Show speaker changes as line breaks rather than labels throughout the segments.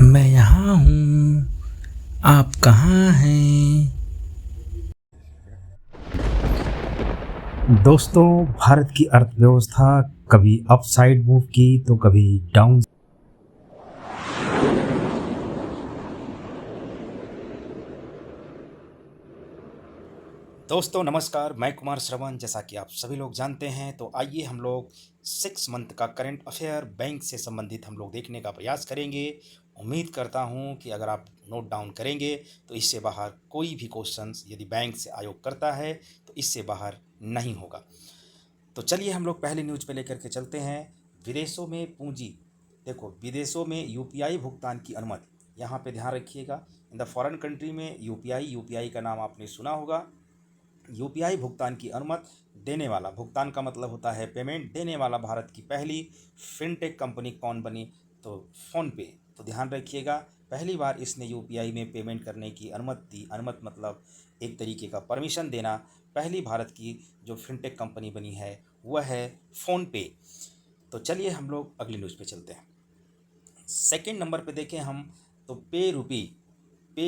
मैं यहाँ हूँ, आप कहाँ हैं? दोस्तों, भारत की अर्थव्यवस्था कभी अप साइड मूव की तो कभी डाउन। दोस्तों नमस्कार, मैं कुमार श्रवण। जैसा कि आप सभी लोग जानते हैं, तो आइए हम लोग 6 मंथ का करंट अफेयर बैंक से संबंधित हम लोग देखने का प्रयास करेंगे। उम्मीद करता हूं कि अगर आप नोट डाउन करेंगे तो इससे बाहर कोई भी क्वेश्चंस यदि बैंक से आयोग करता है तो इससे बाहर नहीं होगा। तो चलिए हम लोग पहली न्यूज़ पे लेकर के चलते हैं। विदेशों में पूंजी, देखो विदेशों में यूपीआई भुगतान की अनुमति, यहाँ पे ध्यान रखिएगा। इन द फॉरेन कंट्री में यूपीआई का नाम आपने सुना होगा। यूपीआई भुगतान की अनुमति देने वाला, भुगतान का मतलब होता है पेमेंट, देने वाला भारत की पहली फिनटेक कंपनी कौन बनी? तो फ़ोनपे। तो ध्यान रखिएगा, पहली बार इसने यूपीआई में पेमेंट करने की अनुमति दी। अनुमति मतलब एक तरीके का परमिशन देना। पहली भारत की जो फिनटेक कंपनी बनी है वह है फ़ोनपे। तो चलिए हम लोग अगली न्यूज़ पे चलते हैं। सेकंड नंबर पे देखें हम, तो पे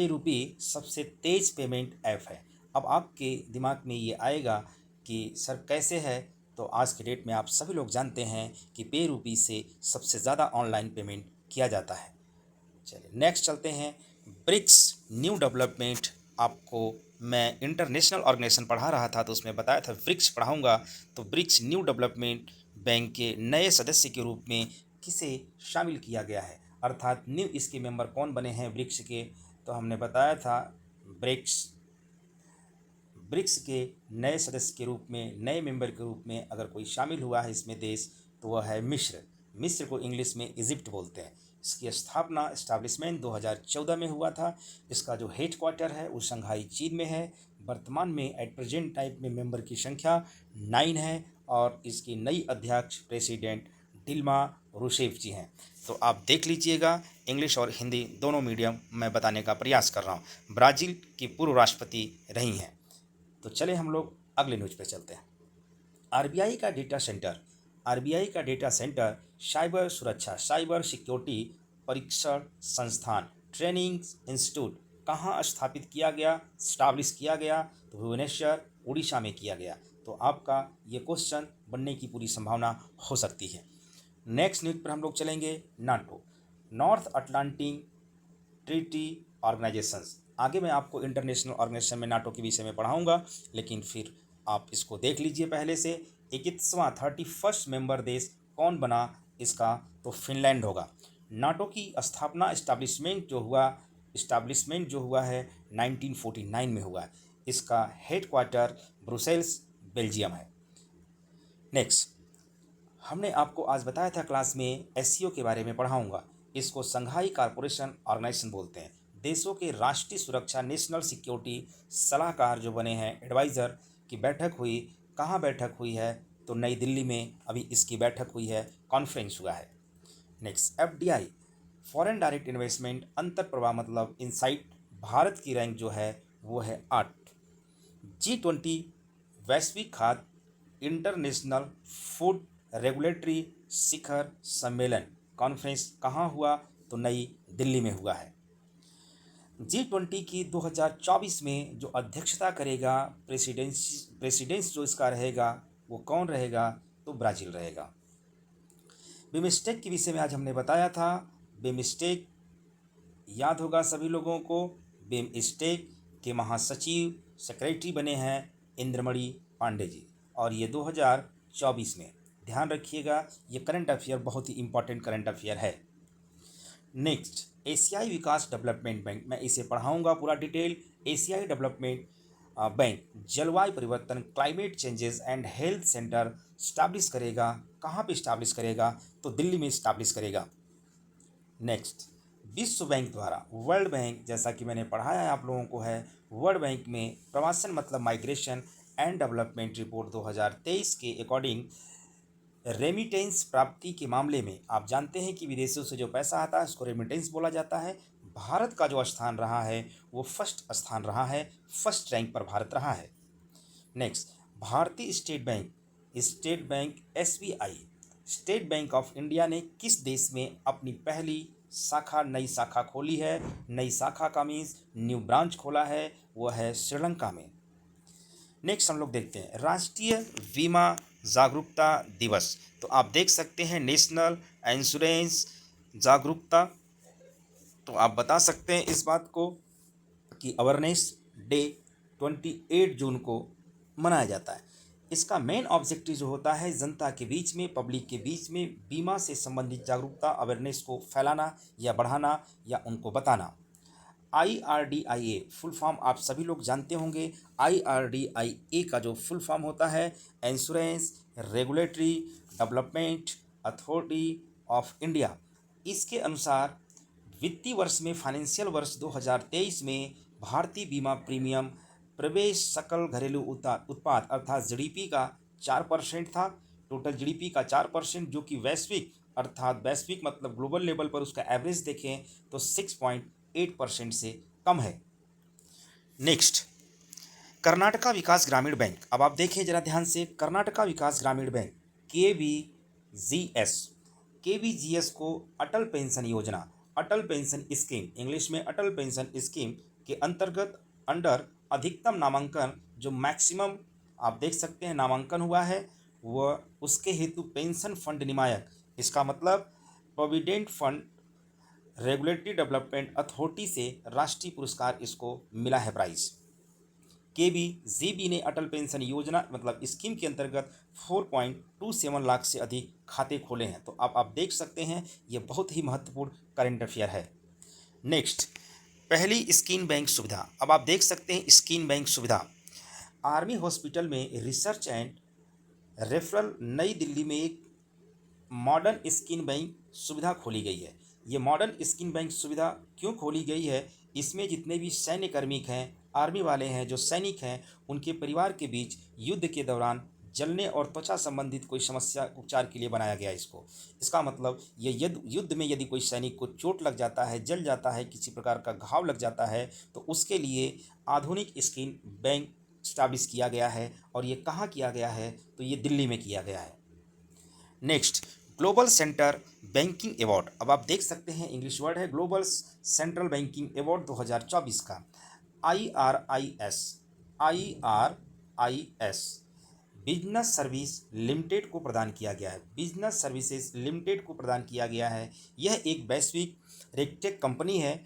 रूपी सबसे तेज़ पेमेंट ऐप है। अब आपके दिमाग में ये आएगा कि सर कैसे है? तो आज के डेट में आप सभी लोग जानते हैं कि पे रूपी से सबसे ज़्यादा ऑनलाइन पेमेंट किया जाता है। चलिए नेक्स्ट चलते हैं। ब्रिक्स न्यू डेवलपमेंट, आपको मैं इंटरनेशनल ऑर्गेनाइजेशन पढ़ा रहा था तो उसमें बताया था ब्रिक्स पढ़ाऊंगा। तो ब्रिक्स न्यू डेवलपमेंट बैंक के नए सदस्य के रूप में किसे शामिल किया गया है, अर्थात न्यू इसके मेंबर कौन बने हैं ब्रिक्स के? तो हमने बताया था ब्रिक्स ब्रिक्स के नए सदस्य के रूप में, नए मेंबर के रूप में अगर कोई शामिल हुआ है इसमें देश, तो वह है मिस्र। मिस्र को इंग्लिश में इजिप्ट बोलते हैं। इसकी स्थापना एस्टैब्लिशमेंट 2014 में हुआ था। इसका जो हेड क्वार्टर है वो शंघाई चीन में है। वर्तमान में एट प्रेजेंट टाइप में मेंबर की संख्या 9 है और इसकी नई अध्यक्ष प्रेसिडेंट डिल्मा रूसेफ जी हैं। तो आप देख लीजिएगा, इंग्लिश और हिंदी दोनों मीडियम मैं बताने का प्रयास कर रहा हूँ। ब्राज़ील की पूर्व राष्ट्रपति रही हैं। तो चले हम लोग अगले न्यूज पे चलते हैं। आरबीआई का डेटा सेंटर, आरबीआई का डेटा सेंटर साइबर सुरक्षा, साइबर सिक्योरिटी परीक्षण संस्थान, ट्रेनिंग इंस्टीट्यूट कहाँ स्थापित किया गया, स्टाब्लिश किया गया? तो भुवनेश्वर उड़ीसा में किया गया। तो आपका ये क्वेश्चन बनने की पूरी संभावना हो सकती है। नेक्स्ट न्यूज पर हम लोग चलेंगे। NATO, north Atlantic treaty organisations. आगे मैं आपको इंटरनेशनल ऑर्गेनाइजेशन में नाटो के विषय में पढ़ाऊंगा, लेकिन फिर आप इसको देख लीजिए पहले से। 31वां मेंबर देश कौन बना इसका? तो फिनलैंड होगा। नाटो की स्थापना, इस्टाब्लिशमेंट जो हुआ है 1949 में हुआ है। इसका हेड क्वार्टर ब्रुसेल्स बेल्जियम है। नेक्स्ट, हमने आपको आज बताया था क्लास में एससीओ के बारे में पढ़ाऊंगा। इसको संघाई कारपोरेशन ऑर्गेनाइजेशन बोलते हैं। देशों के राष्ट्रीय सुरक्षा, नेशनल सिक्योरिटी सलाहकार जो बने हैं, एडवाइज़र की बैठक हुई। कहाँ बैठक हुई है? तो नई दिल्ली में अभी इसकी बैठक हुई है, कॉन्फ्रेंस हुआ है। Next, FDI, foreign direct investment अंतर प्रवाह मतलब इनसाइट, भारत की रैंक जो है वो है 8। G20 वैश्विक खाद्य इंटरनेशनल फूड रेगुलेटरी शिखर सम्मेलन, कॉन्फ्रेंस कहाँ हुआ? तो नई दिल्ली में हुआ है। G20 की 2024 में जो अध्यक्षता करेगा, प्रेसिडेंस जो इसका रहेगा वो कौन रहेगा? तो ब्राज़ील रहेगा। बिमस्टेक के विषय में आज हमने बताया था। बिमस्टेक याद होगा सभी लोगों को। बिमस्टेक के महासचिव, सेक्रेटरी बने हैं इंद्रमणि पांडे जी, और ये 2024 में। ध्यान रखिएगा, ये करंट अफेयर बहुत ही इंपॉर्टेंट करंट अफेयर है। नेक्स्ट, एशियाई विकास डेवलपमेंट बैंक, मैं इसे पढ़ाऊंगा पूरा डिटेल। एशियाई डेवलपमेंट बैंक जलवायु परिवर्तन, climate changes and health centre establish करेगा। कहाँ पे स्टैब्लिश करेगा? तो दिल्ली में स्टैब्लिश करेगा। नेक्स्ट, विश्व बैंक द्वारा, वर्ल्ड बैंक जैसा कि मैंने पढ़ाया है आप लोगों को है, वर्ल्ड बैंक में प्रवासन मतलब माइग्रेशन एंड डेवलपमेंट रिपोर्ट 2023 के अकॉर्डिंग रेमिटेंस प्राप्ति के मामले में आप जानते हैं कि विदेशों से जो पैसा आता है उसको रेमिटेंस बोला जाता है। भारत का जो स्थान रहा है वो फर्स्ट स्थान रहा है, फर्स्ट रैंक पर भारत रहा है। नेक्स्ट, भारतीय state bank SBI, state bank of India ने किस देश में अपनी पहली शाखा, नई शाखा खोली है। नई शाखा का मीन्स न्यू ब्रांच खोला है, वो है श्रीलंका में। नेक्स्ट हम लोग देखते हैं राष्ट्रीय बीमा जागरूकता दिवस। तो आप देख सकते हैं नेशनल इंश्योरेंस जागरूकता। तो आप बता सकते हैं इस बात को कि अवेयरनेस डे 28 जून को मनाया जाता है। इसका मेन ऑब्जेक्टिव जो होता है जनता के बीच में, पब्लिक के बीच में बीमा से संबंधित जागरूकता, अवेयरनेस को फैलाना या बढ़ाना या उनको बताना। IRDIA फुल फॉर्म आप सभी लोग जानते होंगे। IRDIA का जो फुल फॉर्म होता है insurance regulatory development authority of India. इसके अनुसार वित्तीय वर्ष में, फाइनेंशियल वर्ष 2023 में भारतीय बीमा प्रीमियम प्रवेश सकल घरेलू उत्पाद अर्थात GDP का 4% था। टोटल GDP का 4%, जो कि वैश्विक अर्थात वैश्विक मतलब ग्लोबल लेवल पर उसका एवरेज देखें तो 6.8% से कम है। नेक्स्ट कर्नाटका विकास ग्रामीण बैंक। अब आप देखिए जरा ध्यान से, कर्नाटका विकास ग्रामीण बैंक KVGS को अटल पेंशन योजना, अटल पेंशन स्कीम, इंग्लिश में अटल पेंशन स्कीम के अंतर्गत अंडर अधिकतम नामांकन, जो मैक्सिमम आप देख सकते हैं नामांकन हुआ है, वह उसके हेतु पेंशन फंड नियामक, इसका मतलब provident fund regulatory development authority से राष्ट्रीय पुरस्कार इसको मिला है प्राइज। KVGB ने अटल पेंशन योजना मतलब स्कीम के अंतर्गत 4.27 लाख से अधिक खाते खोले हैं। तो अब आप देख सकते हैं ये बहुत ही महत्वपूर्ण करंट अफेयर है। नेक्स्ट पहली स्कीम बैंक सुविधा। अब आप देख सकते हैं स्कीम बैंक सुविधा आर्मी हॉस्पिटल में रिसर्च एंड रेफरल नई दिल्ली में एक मॉडर्न स्कीम बैंक सुविधा खोली गई है। ये मॉडर्न स्कीम बैंक सुविधा क्यों खोली गई है, इसमें जितने भी सैन्य कार्मिक हैं, आर्मी वाले हैं, जो सैनिक हैं, उनके परिवार के बीच युद्ध के दौरान जलने और त्वचा संबंधित कोई समस्या उपचार के लिए बनाया गया इसको। इसका मतलब ये युद्ध में यदि कोई सैनिक को चोट लग जाता है, जल जाता है, किसी प्रकार का घाव लग जाता है, तो उसके लिए आधुनिक स्कीम बैंक स्टैब्लिश किया गया है। और ये कहाँ किया गया है, तो ये दिल्ली में किया गया है। Next global centre banking award. अब आप देख सकते हैं इंग्लिश वर्ड है ग्लोबल सेंट्रल बैंकिंग अवार्ड 2024 का IRIS बिजनेस सर्विस लिमिटेड को प्रदान किया गया है। बिजनेस सर्विसेज लिमिटेड को प्रदान किया गया है। यह एक वैश्विक रेगटेक कंपनी है।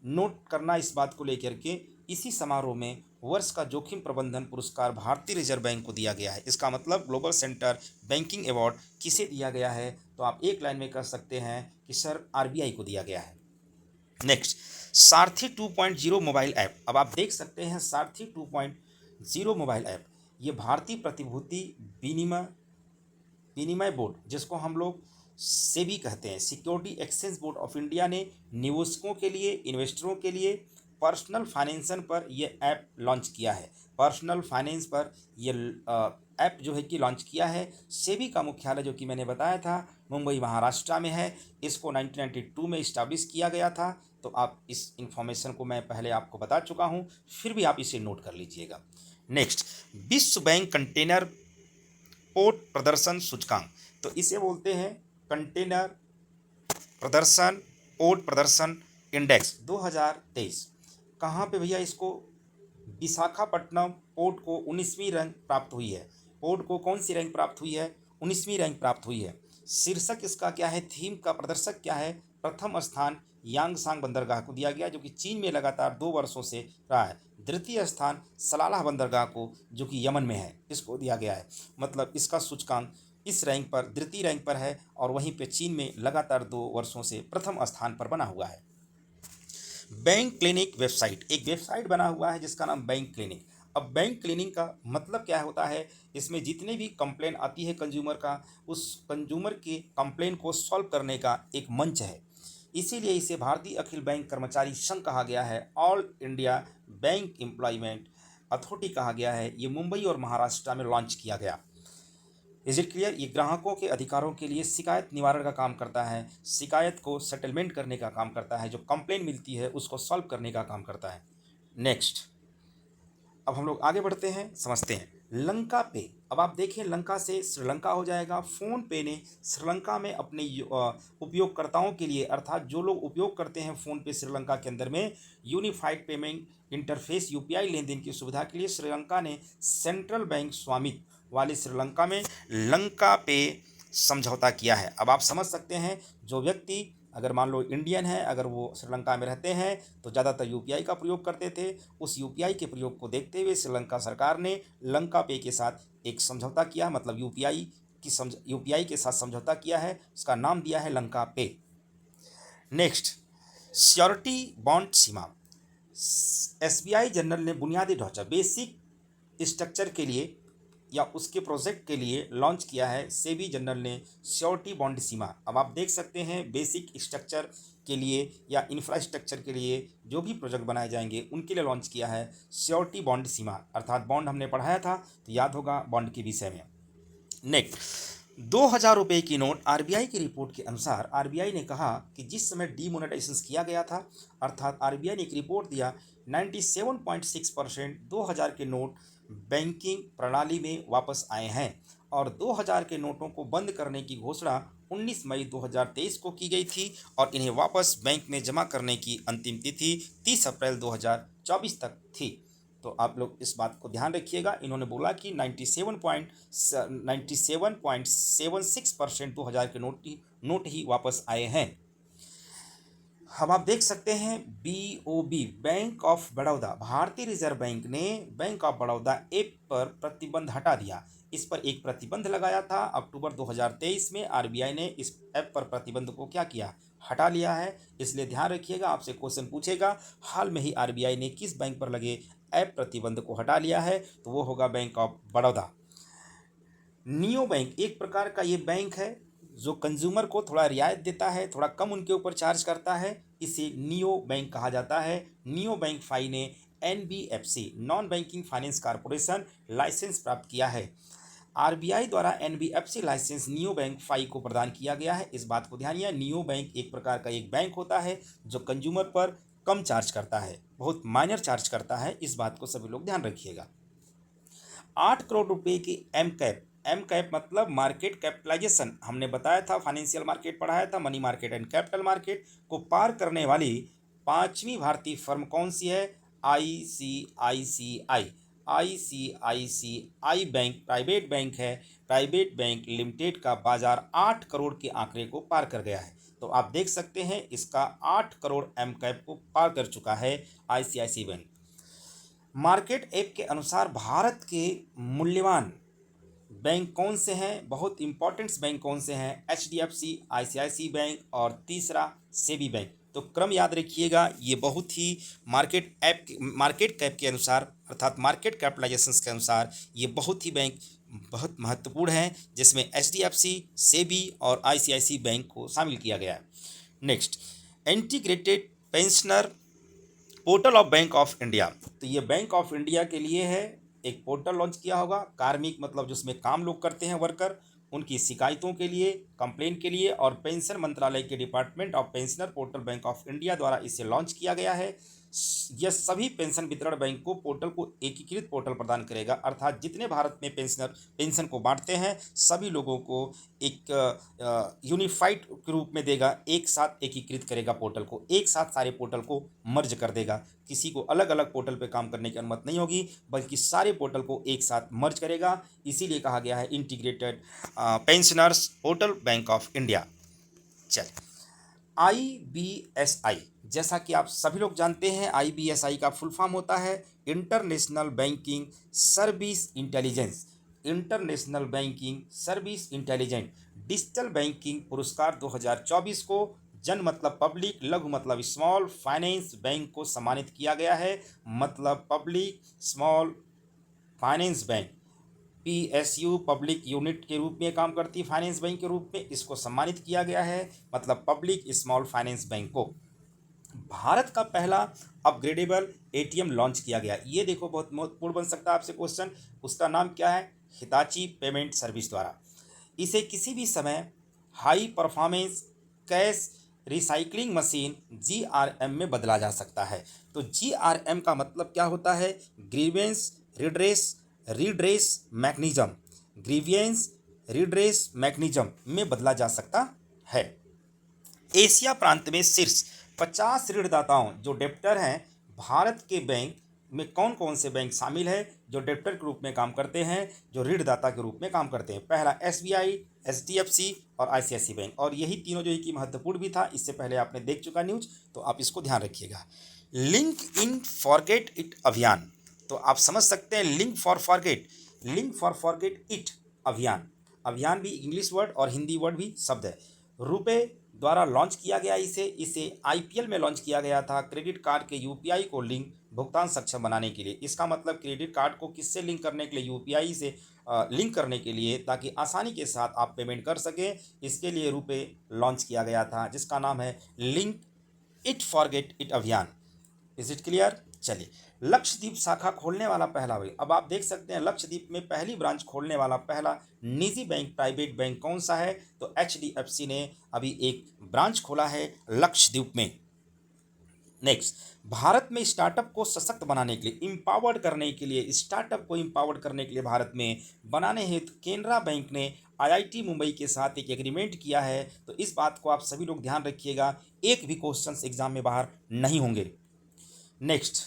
नोट करना इस बात को लेकर के, इसी समारोह में वर्ष का जोखिम प्रबंधन पुरस्कार भारतीय रिजर्व बैंक को दिया गया है। इसका मतलब ग्लोबल सेंटर बैंकिंग अवार्ड किसे दिया गया है, तो आप एक लाइन में कह सकते हैं कि सर RBI को दिया गया है। नेक्स्ट सारथी 2.0 मोबाइल ऐप। अब आप देख सकते हैं सारथी 2.0 मोबाइल ऐप, ये भारतीय प्रतिभूति विनिमय बोर्ड, जिसको हम लोग सेबी कहते हैं, security exchange board of India ने निवेशकों के लिए, इन्वेस्टरों के लिए पर्सनल फाइनेंस पर यह ऐप लॉन्च किया है। पर्सनल फाइनेंस पर यह ऐप जो है कि लॉन्च किया है। सेबी का मुख्यालय जो कि मैंने बताया था मुंबई महाराष्ट्र में है। इसको 1992 में इस्टेब्लिश किया गया था। तो आप इस इंफॉर्मेशन को मैं पहले आपको बता चुका हूँ, फिर भी आप इसे नोट कर लीजिएगा। नेक्स्ट विश्व बैंक कंटेनर पोर्ट प्रदर्शन सूचकांक। तो इसे बोलते हैं कंटेनर प्रदर्शन पोर्ट प्रदर्शन इंडेक्स 2023। कहाँ पे भैया इसको, विशाखापट्टनम पोर्ट को 19वीं रैंक प्राप्त हुई है। पोर्ट को कौन सी रैंक प्राप्त हुई है, 19वीं रैंक प्राप्त हुई है। शीर्षक इसका क्या है, थीम का प्रदर्शक क्या है, प्रथम स्थान यांगसांग बंदरगाह को दिया गया जो कि चीन में लगातार 2 वर्षों से रहा है। द्वितीय स्थान सलाला बंदरगाह को जो कि यमन में है, इसको दिया गया है। मतलब इसका सूचकांक इस रैंक पर द्वितीय रैंक पर है और वहीं पे चीन में लगातार 2 वर्षों से प्रथम स्थान पर बना हुआ है। बैंक क्लिनिक वेबसाइट, एक वेबसाइट बना हुआ है जिसका नाम बैंक क्लिनिक। अब बैंक क्लिनिक का मतलब क्या होता है, इसमें जितने भी कंप्लेन आती है कंज्यूमर का, उस कंज्यूमर के कंप्लेन को सॉल्व करने का एक मंच है। इसीलिए इसे भारतीय अखिल बैंक कर्मचारी संघ कहा गया है, all India bank employment authority कहा गया है। ये मुंबई और महाराष्ट्र में लॉन्च किया गया। Is it clear. ये ग्राहकों के अधिकारों के लिए शिकायत निवारण का काम करता है, शिकायत को सेटलमेंट करने का काम करता है, जो कंप्लेन मिलती है उसको सॉल्व करने का काम करता है। नेक्स्ट अब हम लोग आगे बढ़ते हैं, समझते हैं लंका पे। अब आप देखिए लंका से श्रीलंका हो जाएगा। फ़ोन पे ने श्रीलंका में अपने उपयोगकर्ताओं के लिए, अर्थात जो लोग उपयोग करते हैं फ़ोन पे श्रीलंका के अंदर में, यूनिफाइड पेमेंट इंटरफेस यूपीआई लेन-देन की सुविधा के लिए श्रीलंका ने सेंट्रल बैंक स्वामित्व वाले श्रीलंका में लंका पे समझौता किया है। अब आप समझ सकते हैं, जो व्यक्ति अगर मान लो इंडियन है, अगर वो श्रीलंका में रहते हैं तो ज़्यादातर यूपीआई का प्रयोग करते थे। उस यूपीआई के प्रयोग को देखते हुए श्रीलंका सरकार ने लंका पे के साथ एक समझौता किया, मतलब यूपीआई के साथ समझौता किया है। उसका नाम दिया है लंका पे। नेक्स्ट, श्योरिटी बॉन्ड सीमा। एसबीआई जनरल ने बुनियादी ढांचा, बेसिक स्ट्रक्चर के लिए या उसके प्रोजेक्ट के लिए लॉन्च किया है। सेबी जनरल ने श्योरिटी बॉन्ड सीमा। अब आप देख सकते हैं बेसिक स्ट्रक्चर के लिए या इंफ्रास्ट्रक्चर के लिए जो भी प्रोजेक्ट बनाए जाएंगे उनके लिए लॉन्च किया है श्योरिटी बॉन्ड सीमा, अर्थात बॉन्ड हमने पढ़ाया था तो याद होगा बॉन्ड के विषय में। नेक्स्ट, 2000 रुपये की नोट। आरबीआई की रिपोर्ट के अनुसार आरबीआई ने कहा कि जिस समय डीमोनेटाइजेशन किया गया था, अर्थात आरबीआई ने एक रिपोर्ट दिया 97.6% 2000 के नोट बैंकिंग प्रणाली में वापस आए हैं और 2000 के नोटों को बंद करने की घोषणा 19 मई 2023 को की गई थी और इन्हें वापस बैंक में जमा करने की अंतिम तिथि 30 अप्रैल 2024 तक थी। तो आप लोग इस बात को ध्यान रखिएगा। इन्होंने बोला कि 97.76% 2000 के नोट ही वापस आए हैं। हम आप देख सकते हैं बीओबी, बैंक ऑफ बड़ौदा, भारतीय रिजर्व बैंक ने बैंक ऑफ बड़ौदा ऐप पर प्रतिबंध हटा दिया। इस पर एक प्रतिबंध लगाया था अक्टूबर 2023 में। आरबीआई ने इस ऐप पर प्रतिबंध को क्या किया, हटा लिया है। इसलिए ध्यान रखिएगा, आपसे क्वेश्चन पूछेगा हाल में ही आरबीआई ने किस बैंक पर लगे ऐप प्रतिबंध को हटा लिया है, तो वो होगा bank of Baroda. Neo bank एक प्रकार का ये बैंक है जो कंज्यूमर को थोड़ा रियायत देता है, थोड़ा कम उनके ऊपर चार्ज करता है, इसे नियो बैंक कहा जाता है। नियो बैंक फाई ने NBFC, non banking finance corporation licence प्राप्त किया है। आरबीआई द्वारा NBFC licence neo bank Fi को प्रदान किया गया है। इस बात को ध्यान दिया, नियो बैंक एक प्रकार का एक बैंक होता है जो कंज्यूमर पर कम चार्ज करता है, बहुत माइनर चार्ज करता है। इस बात को सभी लोग ध्यान रखिएगा। 8 करोड़ रुपए की एम कैप, एम कैप मतलब मार्केट कैपिटलाइजेशन, हमने बताया था, फाइनेंशियल मार्केट पढ़ाया था, money market and capital market को पार करने वाली पांचवी भारतीय फर्म कौन सी है? ICICI. ICICI bank private bank है। प्राइवेट बैंक लिमिटेड का बाजार 8 करोड़ के आंकड़े को पार कर गया है। तो आप देख सकते हैं इसका 8 करोड़ एम कैप को पार कर चुका है आईसीआईसी बैंक। मार्केट ऐप के अनुसार भारत के मूल्यवान बैंक कौन से हैं, बहुत इंपॉर्टेंट्स बैंक कौन से हैं? एचडीएफसी, आईसीआईसी बैंक और तीसरा सेबी बैंक। तो क्रम याद रखिएगा, ये बहुत ही मार्केट कैप के अनुसार, अर्थात मार्केट कैपिटलाइजेशन के अनुसार ये बहुत ही बैंक बहुत महत्वपूर्ण हैं, जिसमें एचडीएफसी, सेबी और आईसीआईसी बैंक को शामिल किया गया है। Next, integrated pensioner portal of bank of India. तो ये बैंक ऑफ इंडिया के लिए है, एक पोर्टल लॉन्च किया होगा। कार्मिक मतलब जिसमें काम लोग करते हैं, वर्कर, उनकी शिकायतों के लिए, कंप्लेन के लिए, और पेंशन मंत्रालय के department of pensioner portal bank of India द्वारा इसे लॉन्च किया गया है। यह सभी पेंशन वितरण बैंक को पोर्टल को एकीकृत पोर्टल प्रदान करेगा, अर्थात जितने भारत में पेंशन को बांटते हैं सभी लोगों को एक यूनिफाइड के रूप में देगा, एक साथ एकीकृत करेगा पोर्टल को, एक साथ सारे पोर्टल को मर्ज कर देगा। किसी को अलग अलग पोर्टल पे काम करने की अनुमति नहीं होगी, बल्कि सारे पोर्टल को एक साथ मर्ज करेगा। इसीलिए कहा गया है integrated pensioners portal bank of India. चल, आईबीएसआई, जैसा कि आप सभी लोग जानते हैं, आईबीएसआई का फुल फॉर्म होता है international banking service intelligence. International banking service intelligent digital banking पुरस्कार 2024 को जन मतलब पब्लिक, लघु मतलब स्मॉल फाइनेंस बैंक को सम्मानित किया गया है। मतलब public small finance bank, PSU public unit के रूप में काम करती फाइनेंस बैंक के रूप में, इसको सम्मानित किया गया है, मतलब पब्लिक स्मॉल फाइनेंस बैंक को। भारत का पहला अपग्रेडेबल एटीएम लॉन्च किया गया। ये देखो बहुत महत्वपूर्ण बन सकता है आपसे क्वेश्चन। उसका नाम क्या है? हिताची पेमेंट सर्विस द्वारा। इसे किसी भी समय high performance cash recycling machine GRM में बदला जा सकता है। तो जीआरएम का मतलब क्या होता है? Grievance redress mechanism. Grievance redress mechanism में बदला जा सकता है। एशिया प्रांत में शीर्ष 50 ऋणदाताओं जो डेप्टर हैं, भारत के बैंक में कौन कौन से बैंक शामिल है जो डेप्टर के रूप में काम करते हैं, जो ऋणदाता के रूप में काम करते हैं? पहला एसबीआई, एचडीएफसी और आईसीआईसी बैंक। और यही तीनों जो है कि महत्वपूर्ण भी था, इससे पहले आपने देख चुका न्यूज, तो आप इसको ध्यान रखिएगा। लिंक इन फॉरगेट इट अभियान, तो आप समझ सकते हैं लिंक फॉर फॉरगेट इट अभियान। अभियान भी इंग्लिश वर्ड और हिंदी वर्ड भी शब्द है। रुपए द्वारा लॉन्च किया गया, इसे आईपीएल में लॉन्च किया गया था क्रेडिट कार्ड के यूपीआई को लिंक भुगतान सक्षम बनाने के लिए। इसका मतलब क्रेडिट कार्ड को किससे लिंक करने के लिए? यूपीआई से लिंक करने के लिए, ताकि आसानी के साथ आप पेमेंट कर सकें। इसके लिए रुपए लॉन्च किया गया था, जिसका नाम है लिंक इट फॉरगेट इट अभियान। Is it clear? चलिए, लक्षद्वीप शाखा खोलने वाला पहला बैंक। अब आप देख सकते हैं लक्षद्वीप में पहली ब्रांच खोलने वाला पहला निजी बैंक, प्राइवेट बैंक कौन सा है? तो एचडीएफसी ने अभी एक ब्रांच खोला है लक्षद्वीप में। नेक्स्ट, भारत में स्टार्टअप को सशक्त बनाने के लिए, इंपावर्ड करने के लिए, स्टार्टअप को इंपावर्ड करने के लिए भारत में बनाने हेतु केनरा बैंक ने आईआईटी मुंबई के साथ एक एग्रीमेंट किया है। तो इस बात को आप सभी लोग ध्यान रखिएगा, एक भी क्वेश्चन एग्जाम में बाहर नहीं होंगे। नेक्स्ट,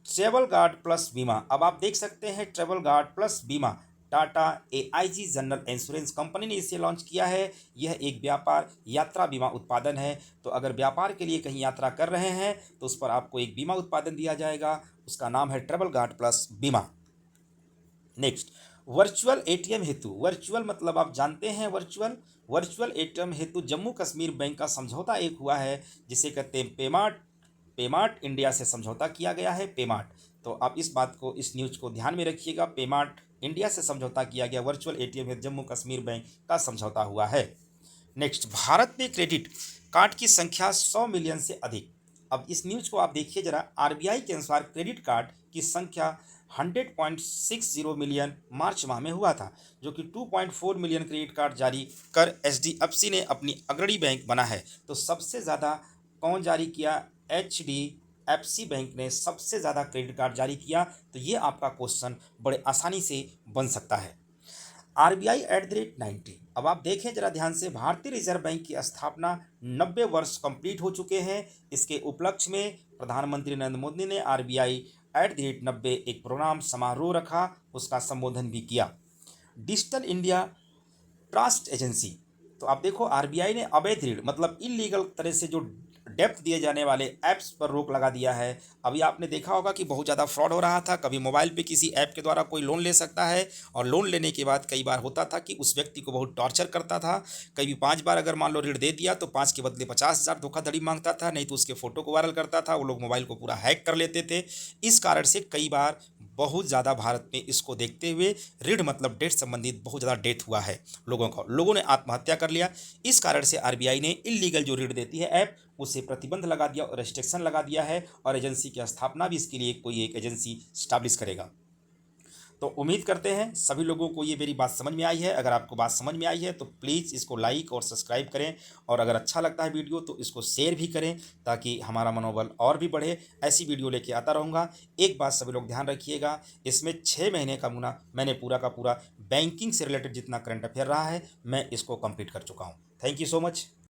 ट्रेवल गार्ड प्लस बीमा। अब आप देख सकते हैं ट्रेवल गार्ड प्लस बीमा, Tata AIG general insurance company ने इसे लॉन्च किया है। यह एक व्यापार यात्रा बीमा उत्पादन है। तो अगर व्यापार के लिए कहीं यात्रा कर रहे हैं तो उस पर आपको एक बीमा उत्पादन दिया जाएगा, उसका नाम है ट्रेवल गार्ड प्लस बीमा। नेक्स्ट, वर्चुअल एटीएम हेतु, वर्चुअल मतलब आप जानते हैं वर्चुअल एटीएम हेतु जम्मू कश्मीर बैंक का समझौता एक हुआ है, जिसे कहते हैं पेमार्ट इंडिया से समझौता किया गया है, पेमार्ट। तो आप इस बात को, इस न्यूज को ध्यान में रखिएगा, पेमार्ट इंडिया से समझौता किया गया, वर्चुअल एटीएम है जम्मू कश्मीर बैंक का समझौता हुआ है। नेक्स्ट, भारत में क्रेडिट कार्ड की संख्या 100 मिलियन से अधिक। अब इस न्यूज को आप देखिए जरा, आरबीआई के अनुसार क्रेडिट कार्ड की संख्या 100.60 मिलियन मार्च माह में हुआ था, जो कि 2.4 मिलियन क्रेडिट कार्ड जारी कर एचडीएफसी ने अपनी अग्रणी बैंक बना है। तो सबसे ज़्यादा कौन जारी किया? एचडीएफसी बैंक ने सबसे ज़्यादा क्रेडिट कार्ड जारी किया। तो ये आपका क्वेश्चन बड़े आसानी से बन सकता है। आरबीआई @90। अब आप देखें जरा ध्यान से, भारतीय रिजर्व बैंक की स्थापना 90 वर्ष कंप्लीट हो चुके हैं। इसके उपलक्ष्य में प्रधानमंत्री नरेंद्र मोदी ने आरबीआई @90 एक प्रोग्राम समारोह रखा, उसका संबोधन भी किया। डिजिटल इंडिया ट्रस्ट एजेंसी, तो आप देखो आरबीआई ने अवैध ऋण मतलब इलीगल तरह से जो डेप्थ दिए जाने वाले ऐप्स पर रोक लगा दिया है। अभी आपने देखा होगा कि बहुत ज़्यादा फ्रॉड हो रहा था। कभी मोबाइल पे किसी ऐप के द्वारा कोई लोन ले सकता है, और लोन लेने के बाद कई बार होता था कि उस व्यक्ति को बहुत टॉर्चर करता था। कभी 5 बार अगर मान लो ऋण दे दिया तो 5 के बदले 50,000 धोखाधड़ी मांगता था, नहीं तो उसके फोटो को वायरल करता था। वो लोग मोबाइल को पूरा हैक कर लेते थे। इस कारण से कई बार बहुत ज़्यादा भारत में इसको देखते हुए ऋण मतलब डेट संबंधित बहुत ज़्यादा डेथ हुआ है लोगों ने आत्महत्या कर लिया। इस कारण से आरबीआई ने इलीगल जो ऋण देती है ऐप, उसे प्रतिबंध लगा दिया और रेस्ट्रिक्शन लगा दिया है, और एजेंसी की स्थापना भी इसके लिए कोई एक एजेंसी स्टैब्लिश करेगा। तो उम्मीद करते हैं सभी लोगों को ये मेरी बात समझ में आई है। अगर आपको बात समझ में आई है तो प्लीज़ इसको लाइक और सब्सक्राइब करें, और अगर अच्छा लगता है वीडियो तो इसको शेयर भी करें, ताकि हमारा मनोबल और भी बढ़े। ऐसी वीडियो लेके आता रहूँगा। एक बात सभी लोग ध्यान रखिएगा, इसमें 6 महीने का मुना मैंने पूरा का पूरा बैंकिंग से रिलेटेड जितना करंट अफेयर रहा है, मैं इसको कंप्लीट कर चुका हूँ। Thank you so much.